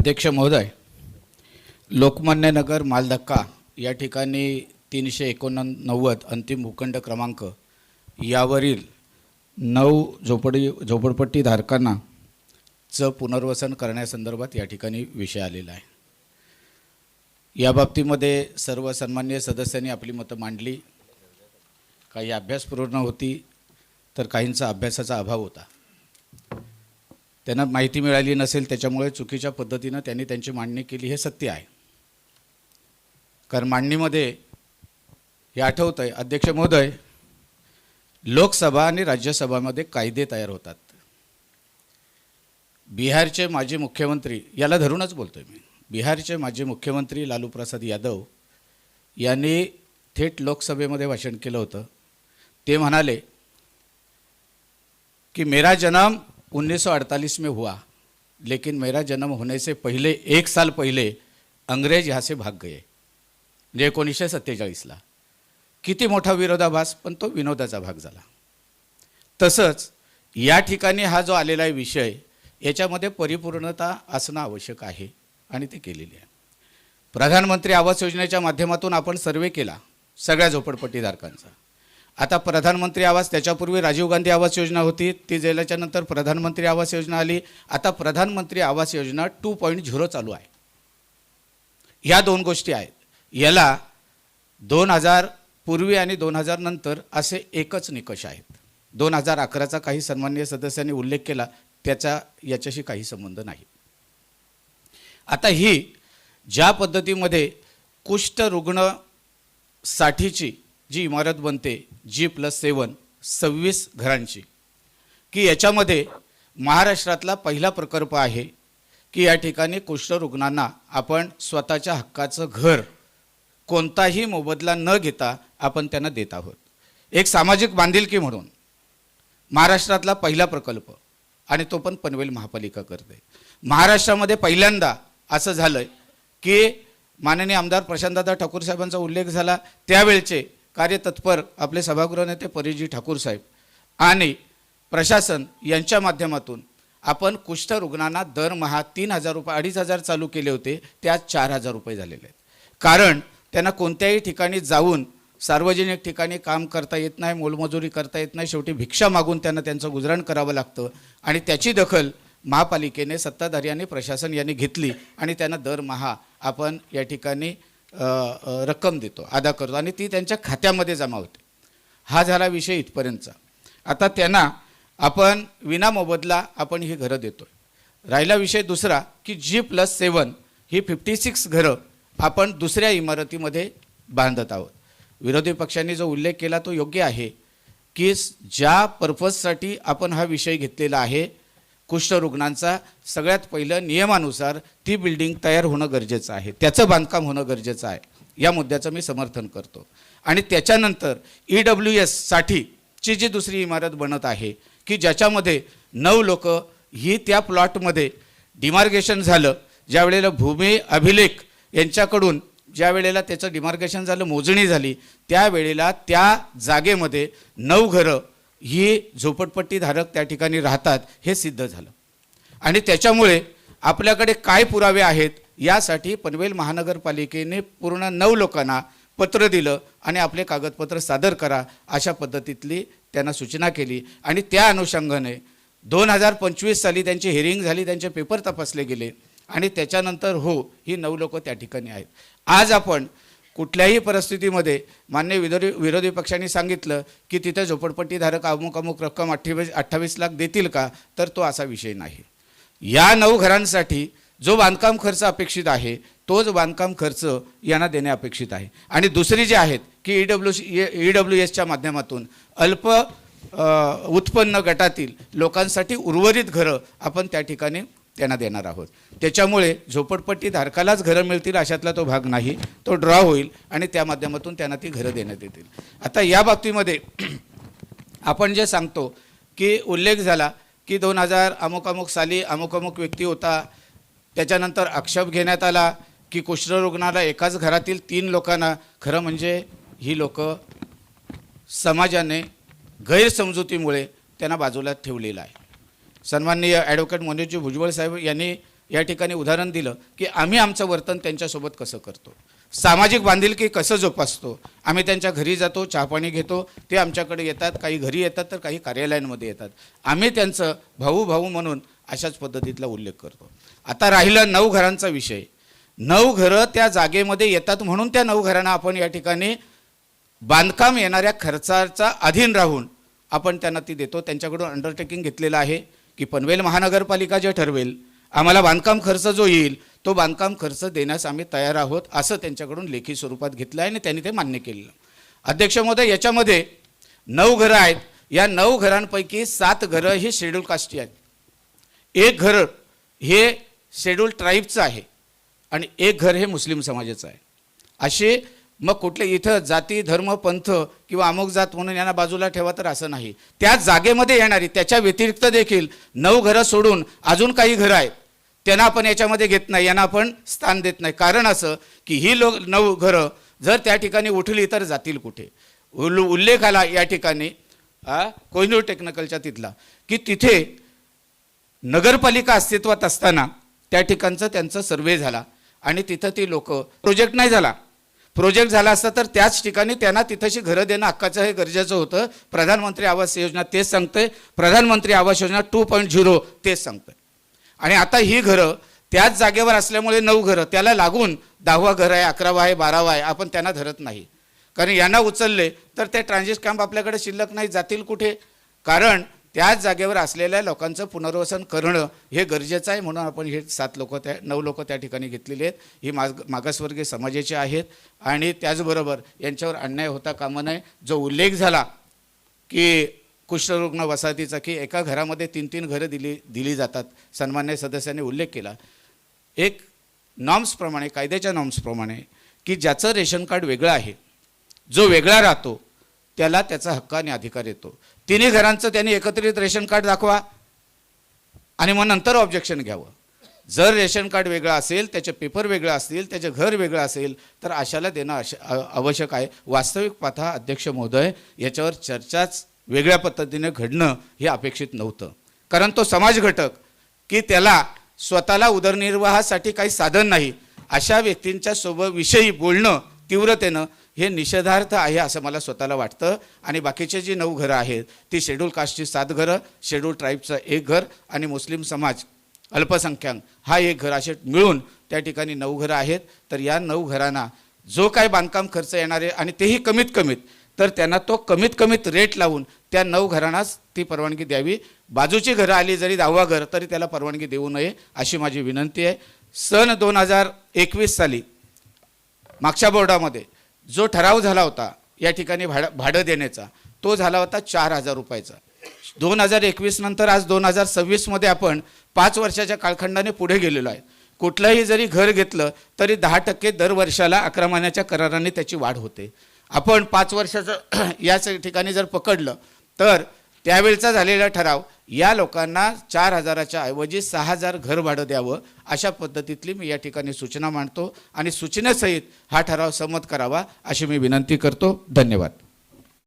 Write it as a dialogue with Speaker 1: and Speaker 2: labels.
Speaker 1: अध्यक्ष महोदय, लोकमान्य नगर मालधक्का या ठिकाणी 389 अंतिम भूखंड क्रमांक यावरील 9 झोपडपट्टी धारकांना चं पुनर्वसन करण्यासंदर्भात या ठिकाणी विषय आलेला आहे। या बाबतीमध्ये सर्व सन्माननीय सदस्यांनी आपली मतं मांडली। काही अभ्यासपूर्ण होती तर काहींचा अभ्यासाचा अभाव होता। त्यांना माहिती मिळाली नसेल त्याच्यामुळे चुकीच्या पद्धतीने त्यांनी त्यांची मांडणी केली, हे सत्य आहे। कारण मांडणीमध्ये हे आठवतंय अध्यक्ष महोदय, लोकसभा आणि राज्यसभामध्ये कायदे तयार होतात। बिहारचे माजी मुख्यमंत्री, याला धरूनच बोलतोय मी, बिहारचे माजी मुख्यमंत्री लालू प्रसाद यादव यांनी थेट लोकसभेमध्ये भाषण केलं होतं। ते म्हणाले कि मेरा जन्म 1948 में हुआ, लेकिन मेरा जन्म होने से पहले 1 साल पहले अंग्रेज यहाँ से भाग गए। 1947ला किती मोठा विरोधाभास, पण तो विनोदाचा भाग झाला। तसंच या ठिकाणी हा जो आलेला आहे विषय, याच्यामध्ये परिपूर्णता असणं आवश्यक आहे आणि ते केलेली आहे। प्रधानमंत्री आवास योजनेच्या माध्यमातून आपण सर्वे केला सगळ्या झोपडपट्टीधारकांचा। आता प्रधानमंत्री आवास, त्याच्यापूर्वी राजीव गांधी आवास योजना होती, ती गेल्याच्या नंतर प्रधानमंत्री आवास योजना आली। आता प्रधानमंत्री आवास योजना 2.0 चालू आहे। या दोन गोष्टी आहेत। याला 2000 पूर्वी आणि 2000 नंतर असे एकच निकष आहेत। 2011चा काही सन्माननीय सदस्यांनी उल्लेख केला, त्याचा याच्याशी काही संबंध नाही। आता ही ज्या पद्धतीमध्ये कुष्ठ रुग्ण साठीची जी इमारत बनते G+7 26 घरांची, की याच्यामध्ये महाराष्ट्रातला पहिला प्रकल्प आहे की या ठिकाणी कुष्ठरुग्णांना आपण स्वतःच्या हक्काचं घर कोणताही मोबदला न घेता आपण त्यांना देत आहोत। एक सामाजिक बांधिलकी म्हणून महाराष्ट्रातला पहिला प्रकल्प, आणि तो पण पनवेल महापालिका करते। महाराष्ट्रामध्ये पहिल्यांदा असं झालं की माननीय आमदार प्रशांतदादा ठाकूर साहेबांचा उल्लेख झाला, त्यावेळचे कार्यतत्पर आपले सभागृह नेते परिजी ठाकूर साहेब आणि प्रशासन यांच्या माध्यमातून आपण कुष्ठ रुग्णांना दरमहा 3000 रुपये, 2500 चालू केले होते, ते आज 4000 रुपये झालेले आहेत। कारण त्यांना कोणत्याही ठिकाणी जाऊन सार्वजनिक ठिकाणी काम करता येत नाही, मोलमजुरी करता येत नाही, शेवटी भिक्षा मागून त्यांना त्यांचं गुजराण करावं लागतं। आणि त्याची दखल महापालिकेने, सत्ताधारी आणि प्रशासन यांनी घेतली आणि त्यांना दरमहा आपण या ठिकाणी रक्कम देतो, अदा करतो आणि ती त्यांच्या खात्यामध्ये जमा होते। हा झाला विषय इथपर्यंतचा। आता त्यांना आपण विना मोबदला आपण ही घरं देतोय। राहिला विषय दुसरा की G+7 ही 56 घरं आपण दुसऱ्या इमारतीमध्ये बांधत आहोत। विरोधी पक्षांनी जो उल्लेख केला तो योग्य आहे की ज्या पर्पजसाठी आपण हा विषय घेतलेला आहे कुष्ठरुग्णांचा, सगळ्यात पहिलं नियमानुसार ती बिल्डिंग तयार होणं गरजेचं आहे, त्याचं बांधकाम होणं गरजेचं आहे। या मुद्द्याचं मी समर्थन करतो। आणि त्याच्यानंतर EWS साठीची जी दुसरी इमारत बनत आहे की ज्याच्यामध्ये 9 लोक ही त्या प्लॉटमध्ये डिमार्केशन झालं, ज्या वेळेला भूमी अभिलेख यांच्याकडून ज्या वेळेला त्याचं डिमार्केशन झालं, मोजणी झाली, त्यावेळेला त्या जागेमध्ये 9 घरं ही झोपडपट्टीधारक त्या ठिकाणी राहतात हे सिद्ध झालं। आणि त्याच्यामुळे आपल्याकडे काय पुरावे आहेत यासाठी पनवेल महानगरपालिकेने पूर्ण 9 लोकांना पत्र दिलं आणि आपले कागदपत्र सादर करा अशा पद्धतीतली त्यांना सूचना केली। आणि त्या अनुषंगाने 2025 साली त्यांची हिअरिंग झाली, त्यांचे पेपर तपासले गेले आणि त्याच्यानंतर हो, ही 9 लोक त्या ठिकाणी आहेत। आज आपण कुठल्याही परिस्थितीमध्ये मान्य विरोधी पक्षांनी सांगितलं की तिथे झोपडपट्टीधारक अमुक रक्कम 28 लाख देतील का, तर तो असा विषय नाही। या 9 घरांसाठी जो बांधकाम खर्च अपेक्षित आहे तोच बांधकाम खर्च यांना देणे अपेक्षित आहे। आणि दुसरी जी आहेत की EWSच्या माध्यमातून अल्प उत्पन्न गटातील लोकांसाठी उर्वरित घरं आपण त्या ठिकाणी त्यांना देणार आहोत। त्याच्यामुळे झोपडपट्टी धारकालाच घरं मिळतील अशातला तो भाग नाही, तो ड्रॉ होईल आणि त्या माध्यमातून त्यांना ती घरं देण्यात येतील। आता या बाबतीमध्ये आपण जे सांगतो की उल्लेख झाला की 2000 अमुक साली अमुक व्यक्ती होता, त्याच्यानंतर आक्षेप घेण्यात आला की कुष्ठरुग्णाला एकाच घरातील 3 लोकांना, खरं म्हणजे ही लोक समाजाने गैरसमजुतीमुळे त्यांना बाजूला ठेवलेलं आहे। सन्माननीय ॲडव्होकेट मनोज भुजबळ साहेब यांनी या ठिकाणी उदाहरण दिलं की आम्ही आमचं वर्तन त्यांच्यासोबत कसं करतो, सामाजिक बांधिलकी कसं जोपासतो. आम्ही त्यांच्या घरी जातो, चहापाणी घेतो, ते आमच्याकडे येतात, काही घरी येतात तर काही कार्यालयांमध्ये येतात. आम्ही त्यांचं भाऊ भाऊ म्हणून अशाच पद्धतीतला उल्लेख करतो. आता राहिला 9 घरांचा विषय. 9 घरं त्या जागेमध्ये येतात म्हणून त्या 9 घरांना आपण या ठिकाणी बांधकाम येणाऱ्या खर्चाचा अधीन राहून आपण त्यांना ती देतो. त्यांच्याकडून अंडरटेकिंग घेतलेलं आहे की पनवेल महानगरपालिका जे ठरवेल आम्हाला बांधकाम खर्च जो येईल तो बांधकाम खर्च देण्यास आम्ही तयार आहोत असं त्यांच्याकडून लेखी स्वरूपात घेतलं आहे आणि त्यांनी ते मान्य केलेलं. अध्यक्ष महोदय, याच्यामध्ये 9 घरं आहेत. या 9 घरांपैकी 7 घरं ही शेड्यूल कास्टची आहेत, 1 घर हे शेड्यूल ट्राईबचं आहे आणि 1 घर हे मुस्लिम समाजाचं आहे. असे मग कुठले इथं जाती धर्म पंथ किंवा अमुक जात म्हणून यांना बाजूला ठेवा तर असं नाही. त्या जागेमध्ये येणारी त्याच्या व्यतिरिक्त देखील 9 घरं सोडून अजून काही घरं आहेत त्यांना आपण याच्यामध्ये घेत नाही, यांना आपण स्थान देत नाही. कारण असं की ही 9 घरं जर त्या ठिकाणी उठली तर जातील कुठे. उल्लेख आला या ठिकाणी कोहिनूर टेक्निकलच्या तिथला की तिथे नगरपालिका अस्तित्वात असताना त्या ठिकाणचं त्यांचं सर्वे झाला आणि तिथं ती लोक प्रोजेक्ट नाही झाला. प्रोजेक्ट झाला असता तर त्याच ठिकाणी त्यांना तिथंशी घरं देणं हक्काचं हे गरजेचं होतं. प्रधानमंत्री आवास योजना तेच सांगते, प्रधानमंत्री आवास योजना 2.0 तेच सांगते. आणि आता ही घरं त्याच जागेवर असल्यामुळे 9 घरं त्याला लागून 10वा घर आहे, 11वा आहे, 12वा आहे, आपण त्यांना धरत नाही. कारण यांना उचलले तर ते ट्रान्झिट कॅम्प आपल्याकडे शिल्लक नाही, जातील कुठे. कारण त्याच जागेवर असलेल्या लोकांचं पुनर्वसन करणं हे गरजेचं आहे. म्हणून आपण हे 9 लोक त्या ठिकाणी घेतलेली आहेत. ही मागासवर्गीय समाजाचे आहेत आणि त्याचबरोबर यांच्यावर अन्याय होता कामा नये. जो उल्लेख झाला की कुष्ठरुग्ण वसाहतीचा की एका घरामध्ये 3-3 घरं दिली जातात, सन्मान्य सदस्यांनी उल्लेख केला. एक नॉर्म्सप्रमाणे, कायद्याच्या नॉर्म्सप्रमाणे की ज्याचं रेशन कार्ड वेगळं आहे, जो वेगळा राहतो त्याला त्याचा हक्क आणि अधिकार येतो. 3 घरांचं त्यांनी एकत्रित रेशन कार्ड दाखवा आणि मग नंतर ऑब्जेक्शन घ्यावं. जर रेशन कार्ड वेगळं असेल, त्याचे पेपर वेगळं असतील, त्याचे घर वेगळं असेल तर अशाला देणं आवश्यक आहे. वास्तविक पाहता अध्यक्ष महोदय, याच्यावर चर्चाच वेगळ्या पद्धतीने घडणं हे अपेक्षित नव्हतं. कारण तो समाज घटक की त्याला स्वतःला उदरनिर्वाहासाठी काही साधन नाही अशा व्यक्तींच्या विषयी बोलणं तीव्रतेनं हे निषेधार्थ आहे असं मला स्वतःला वाटतं. आणि बाकीचे जी 9 घरं आहेत ती शेड्यूल कास्टची 7 घरं, शेड्यूल ट्राईबचं 1 घर आणि मुस्लिम समाज अल्पसंख्याक हा 1 घर, असे मिळून त्या ठिकाणी 9 घरं आहेत. तर या 9 घरांना जो काय बांधकाम खर्च येणार आहे आणि तेही कमीत कमीत, तर त्यांना तो कमीत कमीत रेट लावून त्या 9 घरांनाच ती परवानगी द्यावी. बाजूची घरं आली जरी 10वा घर तरी त्याला परवानगी देऊ नये अशी माझी विनंती आहे. सन 2021 साली मागच्या बोर्डामध्ये जो ठराव झाला होता या ठिकाणी भाडं देण्याचा, तो झाला होता 4,000 रुपयाचा. 2021 नंतर आज 2026 आपण 5 वर्षाच्या कालखंडाने पुढे गेलेलो आहे. कुठलंही जरी घर घेतलं तरी 10% दर वर्षाला 11 महिन्याच्या कराराने त्याची वाढ होते. आपण 5 वर्षाचं याच ठिकाणी जर पकडलं तर त्यावेळचा झालेला ठराव या लोकांना 4,000च्या ऐवजी 6,000 घर भाडं द्यावं अशा पद्धतीतली मी या ठिकाणी सूचना मांडतो आणि सूचनेसहित हा ठराव संमत करावा अशी मी विनंती करतो. धन्यवाद.